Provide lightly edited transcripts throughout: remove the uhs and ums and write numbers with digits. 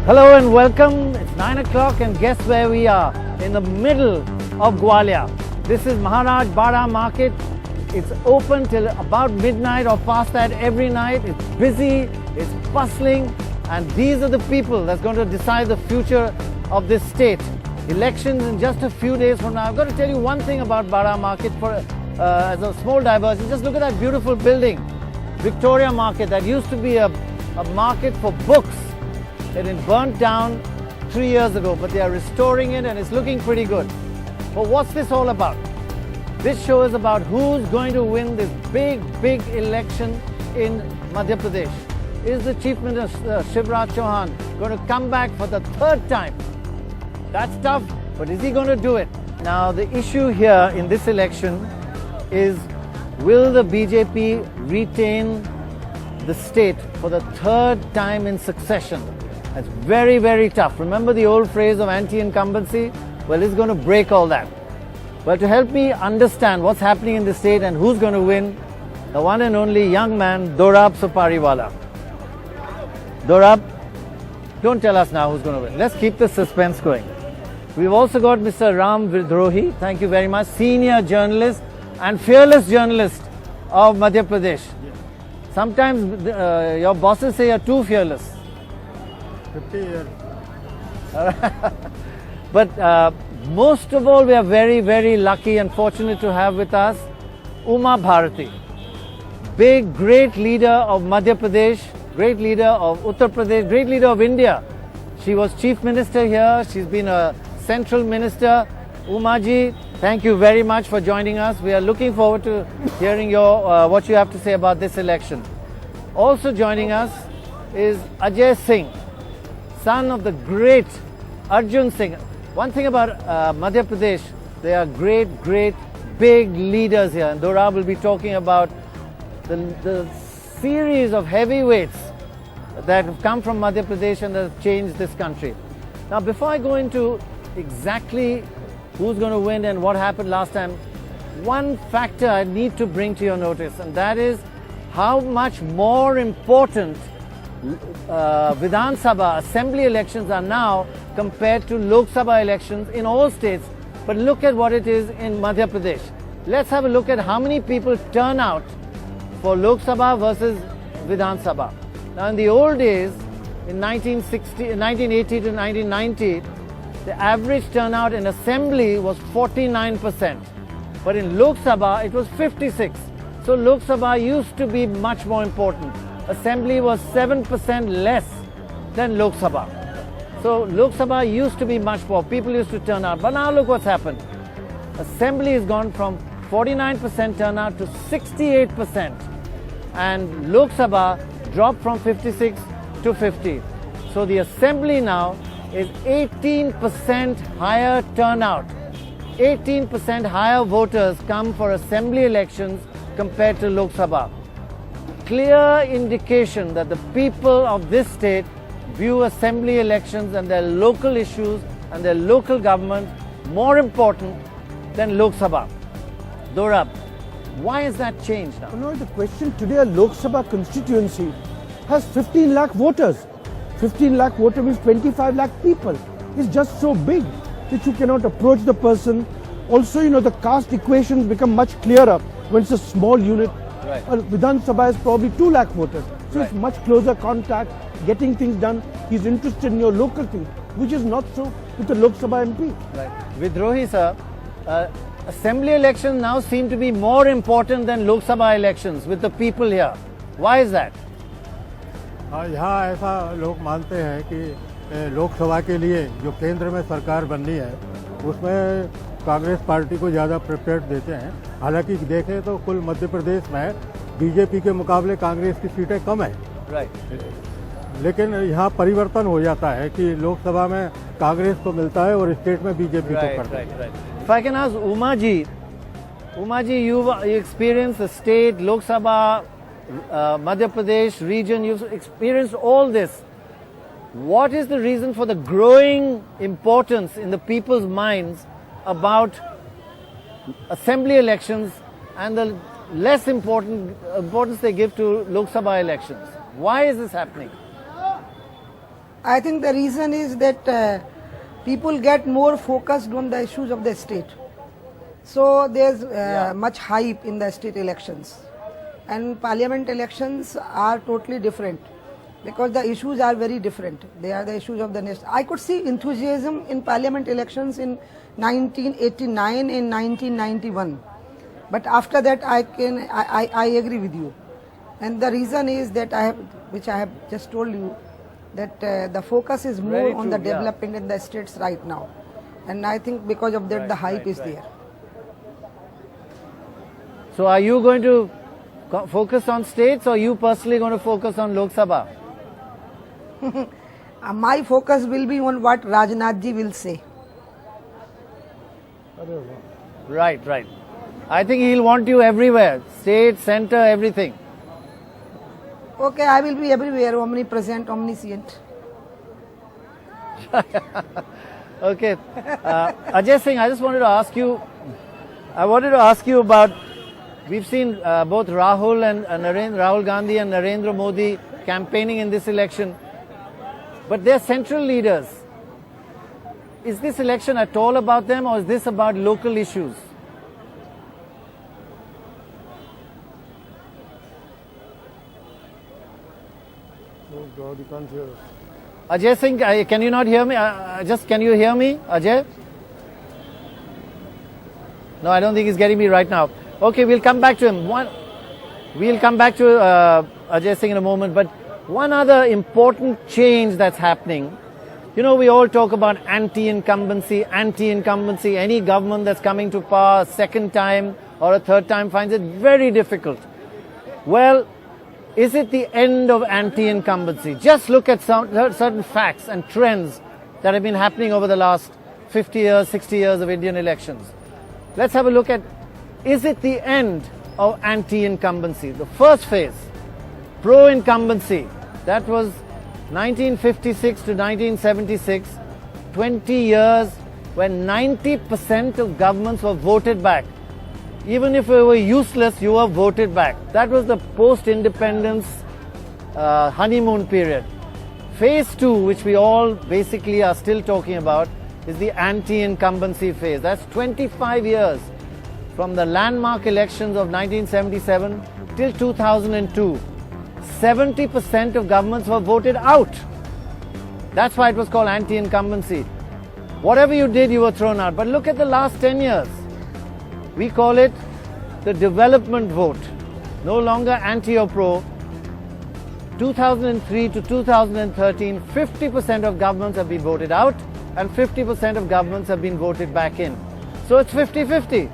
Hello and welcome. It's 9 o'clock and guess where we are? In the middle of Gwalior. This is Maharaj Bara Market. It's open till about midnight or past that every night. It's busy, it's bustling, and these are the people that's going to decide the future of this state. Elections in just a few days from now. I've got to tell you one thing about Bara Market as a small diversion. Just look at that beautiful building, Victoria Market, that used to be a market for books. It had burnt down 3 years ago, but they are restoring it and it's looking pretty good. But what's this all about? This show is about who's going to win this big election in Madhya Pradesh. Is the Chief Minister Shivraj Chauhan going to come back for the third time? That's tough, but is he going to do it? Now the issue here in this election is, will the BJP retain the state for the third time in succession? That's very tough. Remember the old phrase of anti-incumbency? Well, it's going to break all that. Well, to help me understand what's happening in the state and who's going to win, the one and only young man, Dorab Supariwala. Dorab, don't tell us now who's going to win. Let's keep the suspense going. We've also got Mr. Ram Vidrohi, thank you very much, senior journalist and fearless journalist of Madhya Pradesh. Sometimes your bosses say you're too fearless. 50 years. But most of all, we are very lucky and fortunate to have with us Uma Bharati, great leader of Madhya Pradesh, great leader of Uttar Pradesh, great leader of India. She was Chief Minister here, she's been a Central Minister. Uma ji, thank you very much for joining us. We are looking forward to hearing what you have to say about this election. Also joining us is Ajay Singh, son of the great Arjun Singh. One thing about Madhya Pradesh, they are great big leaders here, and Dorab will be talking about the series of heavyweights that have come from Madhya Pradesh and have changed this country. Now, before I go into exactly who's going to win and what happened last time, one factor I need to bring to your notice, and that is how much more important Vidhan Sabha assembly elections are now compared to Lok Sabha elections in all states. But look at what it is in Madhya Pradesh. Let's have a look at how many people turn out for Lok Sabha versus Vidhan Sabha. Now in the old days, in 1980 to 1990, the average turnout in assembly was 49%. But in Lok Sabha, it was 56%. So Lok Sabha used to be much more important. Assembly was 7% less than Lok Sabha. So Lok Sabha used to be much more. People used to turn out. But now look what's happened. Assembly has gone from 49% turnout to 68%. And Lok Sabha dropped from 56 to 50. So the Assembly now is 18% higher turnout. 18% higher voters come for Assembly elections compared to Lok Sabha. Clear indication that the people of this state view Assembly elections and their local issues and their local government more important than Lok Sabha. Dorab, why has that changed now? You know, the question today, a Lok Sabha constituency has 15 lakh voters. 15 lakh voters means 25 lakh people. It's just so big that you cannot approach the person. Also, you know, the caste equations become much clearer when it's a small unit. Right. Vidhan Sabha is probably 2 lakh voters. So Right. it's much closer contact, getting things done. He's interested in your local thing, which is not so with the Lok Sabha MP. Right. Vidrohi sir, Assembly elections now seem to be more important than Lok Sabha elections with the people here. Why is that? यहाँ ऐसा लोग मानते हैं कि लोकसभा के लिए जो केंद्र में सरकार बननी है उसमें कांग्रेस पार्टी को ज़्यादा प्रेफरेंस देते हैं। हालांकि देखें तो कुल मध्य प्रदेश में बीजेपी के मुकाबले कांग्रेस की सीटें कम है। लेकिन यहाँ परिवर्तन हो जाता है कि लोकसभा में कांग्रेस को मिलता है और स्टेट में बीजेपी को करता है। If I can ask Uma ji, you experienced the state, Lok Sabha, Madhya Pradesh region, you've experienced all this. What is the reason for the growing importance in the people's minds about assembly elections and the less importance they give to Lok Sabha elections? Why is this happening? I think the reason is that people get more focused on the issues of the state. So there's much hype in the state elections. And parliament elections are totally different because the issues are very different. They are the issues of the nation. I could see enthusiasm in parliament elections in 1989 and 1991. But after that I agree with you. And the reason is that which I have just told you, that the focus is more Very on the true, yeah. development in the states right now. And I think because of that the hype is there. So are you going to focus on states, or you personally going to focus on Lok Sabha? My focus will be on what Rajnath ji will say. Right, right. I think he'll want you everywhere, state, center, everything. Okay, I will be everywhere, omnipresent, omniscient. Okay. Ajay Singh, I just wanted to ask you, about, we've seen both Rahul Gandhi and Narendra Modi campaigning in this election, but they're central leaders. Is this election at all about them, or is this about local issues? Oh God, you can't hear us. Ajay Singh, can you not hear me? Can you hear me, Ajay? No, I don't think he's getting me right now. Okay, we'll come back to him. We'll come back to Ajay Singh in a moment. But one other important change that's happening, you know, we all talk about anti-incumbency. Any government that's coming to power a second time or a third time finds it very difficult. Well, is it the end of anti-incumbency? Just look at certain facts and trends that have been happening over the last 50 years, 60 years of Indian elections. Let's have a look at, is it the end of anti-incumbency? The first phase, pro-incumbency, that was 1956 to 1976, 20 years when 90% of governments were voted back. Even if you were useless, you were voted back. That was the post-independence honeymoon period. Phase 2, which we all basically are still talking about, is the anti-incumbency phase. That's 25 years from the landmark elections of 1977 till 2002. 70% of governments were voted out. That's why it was called anti-incumbency. Whatever you did, you were thrown out. But look at the last 10 years. We call it the development vote. No longer anti or pro. 2003 to 2013, 50% of governments have been voted out and 50% of governments have been voted back in. So it's 50-50.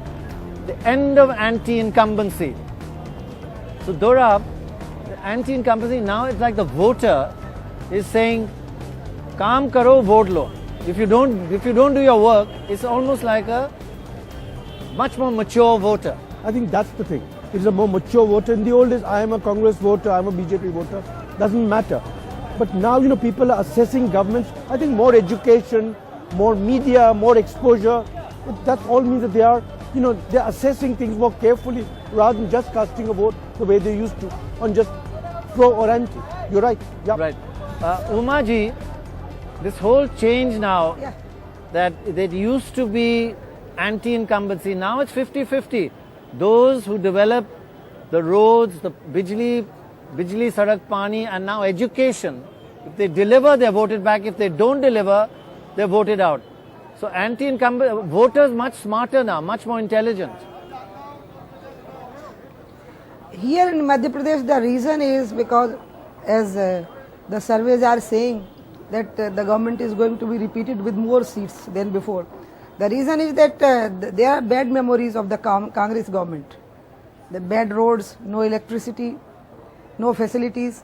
The end of anti-incumbency. So Dorab, the anti-incumbency, now it's like the voter is saying, Kaam karo, vote lo. If you don't do your work, it's almost like a much more mature voter. I think that's the thing. It's a more mature voter. In the old days, I am a Congress voter, I am a BJP voter. Doesn't matter. But now, you know, people are assessing governments. I think more education, more media, more exposure. That all means that they are, you know, they are assessing things more carefully rather than just casting a vote the way they used to on just pro or anti. You're right. Yeah. Right. Uma ji, this whole change now, that used to be anti-incumbency, now it's 50-50. Those who develop the roads, the bijli, sadak, pani, and now education, if they deliver, they're voted back. If they don't deliver, they're voted out. So anti-incumbent voters much smarter now, much more intelligent. Here in Madhya Pradesh, the reason is because, as the surveys are saying, that the government is going to be repeated with more seats than before. The reason is that there are bad memories of the Congress government. The bad roads, no electricity, no facilities,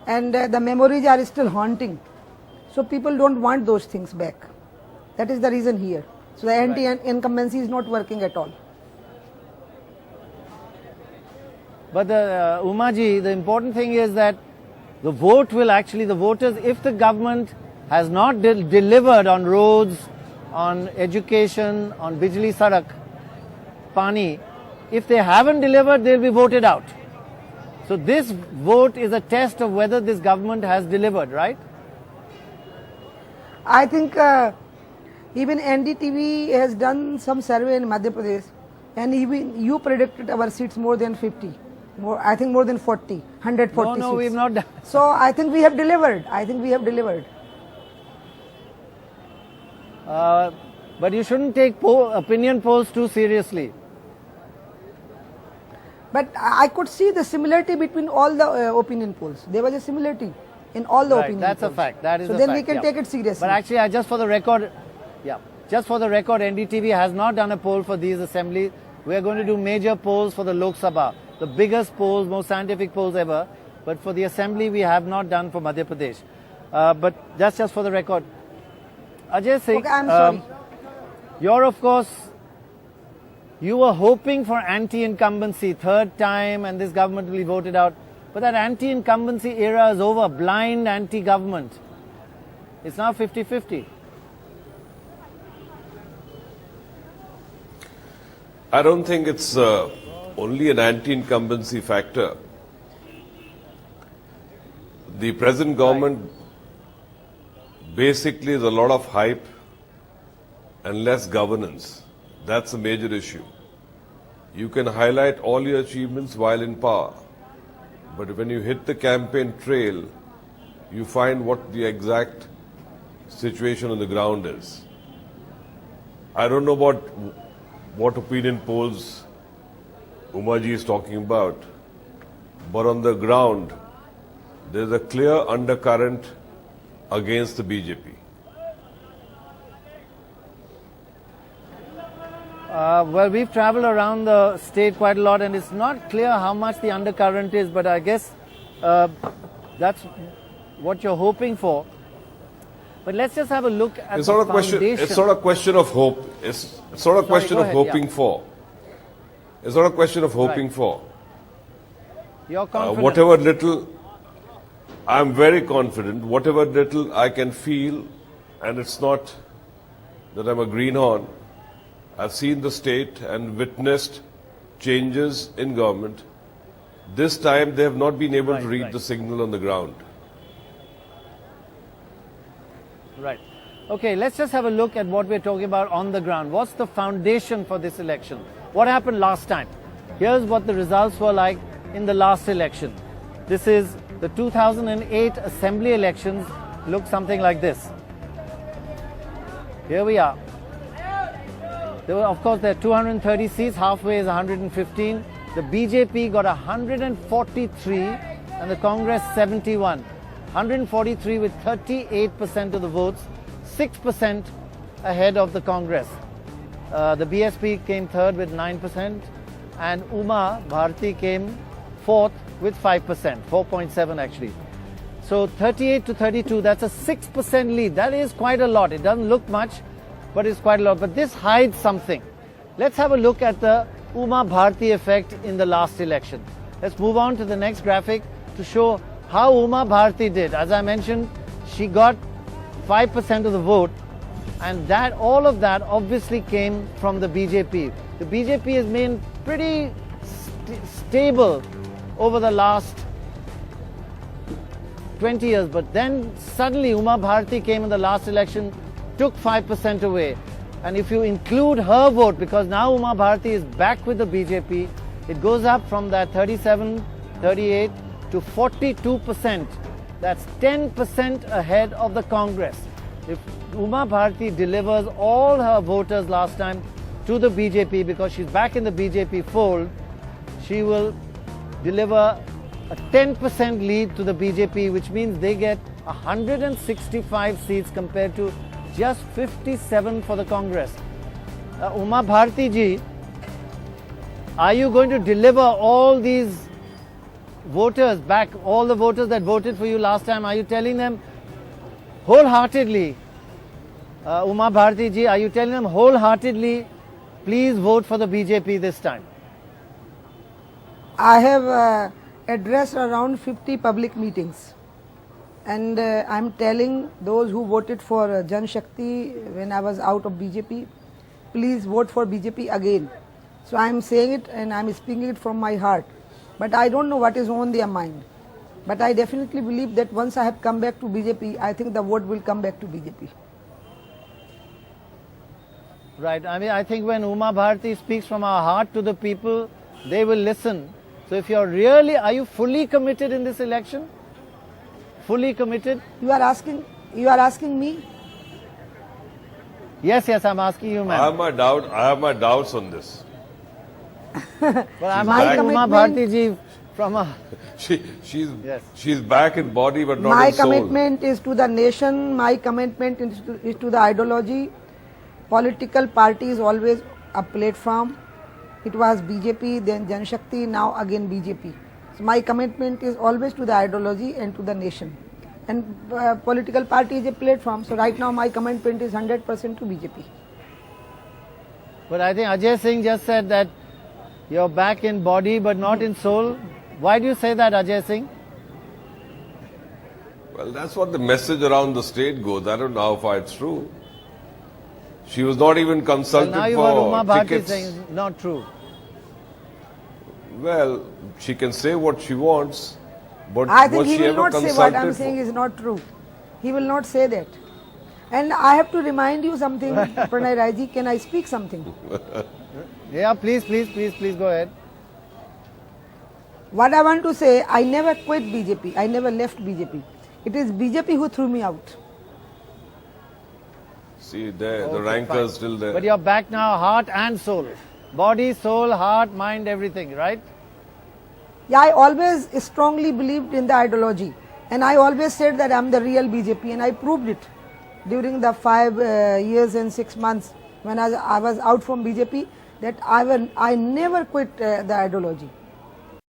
and the memories are still haunting. So people don't want those things back. That is the reason here. So the anti-incumbency is not working at all. But Uma ji, the important thing is that the vote will actually, the voters, if the government has not delivered on roads, on education, on bijli sadak, pani, if they haven't delivered, they'll be voted out. So this vote is a test of whether this government has delivered, right? I think even NDTV has done some survey in Madhya Pradesh, and even you predicted our seats more than 50. I think more than 40, 140 No, seats. we've not done. So I think we have delivered. But you shouldn't take opinion polls too seriously. But I could see the similarity between all the opinion polls. There was a similarity in all the Right, opinion that's polls. a fact. That is so a then fact. we can yeah. take it seriously. But actually, just for the record, NDTV has not done a poll for these assemblies. We are going to do major polls for the Lok Sabha, the biggest polls, most scientific polls ever. But for the assembly, we have not done for Madhya Pradesh. But that's just for the record. Ajay Singh, Okay, I'm sorry. you're of course, you were hoping for anti-incumbency, third time, and this government will be voted out. But that anti-incumbency era is over, blind anti-government. It's now 50-50. I don't think it's only an anti-incumbency factor. The present government basically is a lot of hype and less governance. That's a major issue. You can highlight all your achievements while in power, but when you hit the campaign trail, you find what the exact situation on the ground is. I don't know what opinion polls Umaji is talking about, but on the ground, there's a clear undercurrent against the BJP. Well, we've traveled around the state quite a lot, and it's not clear how much the undercurrent is, but I guess that's what you're hoping for. But let's just have a look at It's the not a question. foundation. It's not a question of hope. It's not a question go of ahead, hoping yeah. for. It's not a question of hoping Right. for. You're confident. Whatever little, I'm very confident. Whatever little I can feel, and it's not that I'm a greenhorn. I've seen the state and witnessed changes in government. This time they have not been able to read Right. the signal on the ground. Right. Okay, let's just have a look at what we're talking about on the ground. What's the foundation for this election? What happened last time? Here's what the results were like in the last election. This is the 2008 assembly elections. Look something like this. Here we are. There were, of course, there are 230 seats, halfway is 115. The BJP got 143 and the Congress 71. 143 with 38% of the votes, 6% ahead of the Congress. The BSP came third with 9% and Uma Bharti came fourth with 5%, 4.7 actually. So 38 to 32, that's a 6% lead. That is quite a lot. It doesn't look much, but it's quite a lot. But this hides something. Let's have a look at the Uma Bharti effect in the last election. Let's move on to the next graphic to show how Uma Bharti did. As I mentioned, she got 5% of the vote, and that all of that obviously came from the BJP. The BJP has been pretty stable over the last 20 years, but then suddenly Uma Bharti came in the last election, took 5% away. And if you include her vote, because now Uma Bharti is back with the BJP, it goes up from that 37, 38 to 42%. That's 10% ahead of the Congress. If Uma Bharti delivers all her voters last time to the BJP, because she's back in the BJP fold, she will deliver a 10% lead to the BJP, which means they get 165 seats compared to just 57 for the Congress. Uma Bharti ji, are you going to deliver all these voters back, all the voters that voted for you last time? Are you telling them wholeheartedly, Uma Bharti ji, are you telling them wholeheartedly, please vote for the BJP this time? I have addressed around 50 public meetings, and I'm telling those who voted for Jan Shakti when I was out of BJP, please vote for BJP again. So I'm saying it and I'm speaking it from my heart, but I don't know what is on their mind. But I definitely believe that once I have come back to BJP, I think the vote will come back to BJP. Right. I mean, I think when Uma Bharati speaks from our heart to the people, they will listen. So if you're really, are you fully committed in this election? Fully committed? You are asking me? Yes, I'm asking you, I ma'am. have my doubts on this. Well, I'm My asking Uma commitment- Bharati ji from a... Yes. She's back in body but not My in soul. commitment is to the nation, my commitment is to the ideology. Political party is always a platform. It was BJP, then Jan Shakti, now again BJP. So my commitment is always to the ideology and to the nation. And political party is a platform. So right now my commitment is 100% to BJP. But I think Ajay Singh just said that you're back in body but not in soul. Why do you say that, Ajay Singh? Well, that's what the message around the state goes. I don't know how far it's true. She was not even Well, consulted now you heard Uma for Bharati tickets. saying it's not true. Well, she can say what she wants, but I think was he she will ever not say consulted? what I am saying is not true. He will not say that. And I have to remind you something, Pranay Raiji, can I speak something? Yeah, please go ahead. What I want to say, I never quit BJP. I never left BJP. It is BJP who threw me out. See, there, the Okay, ranker fine. is still there. But you're back now, heart and soul. Body, soul, heart, mind, everything, right? Yeah, I always strongly believed in the ideology. And I always said that I'm the real BJP, and I proved it during the 5 years and 6 months when I was out from BJP, that I never quit the ideology.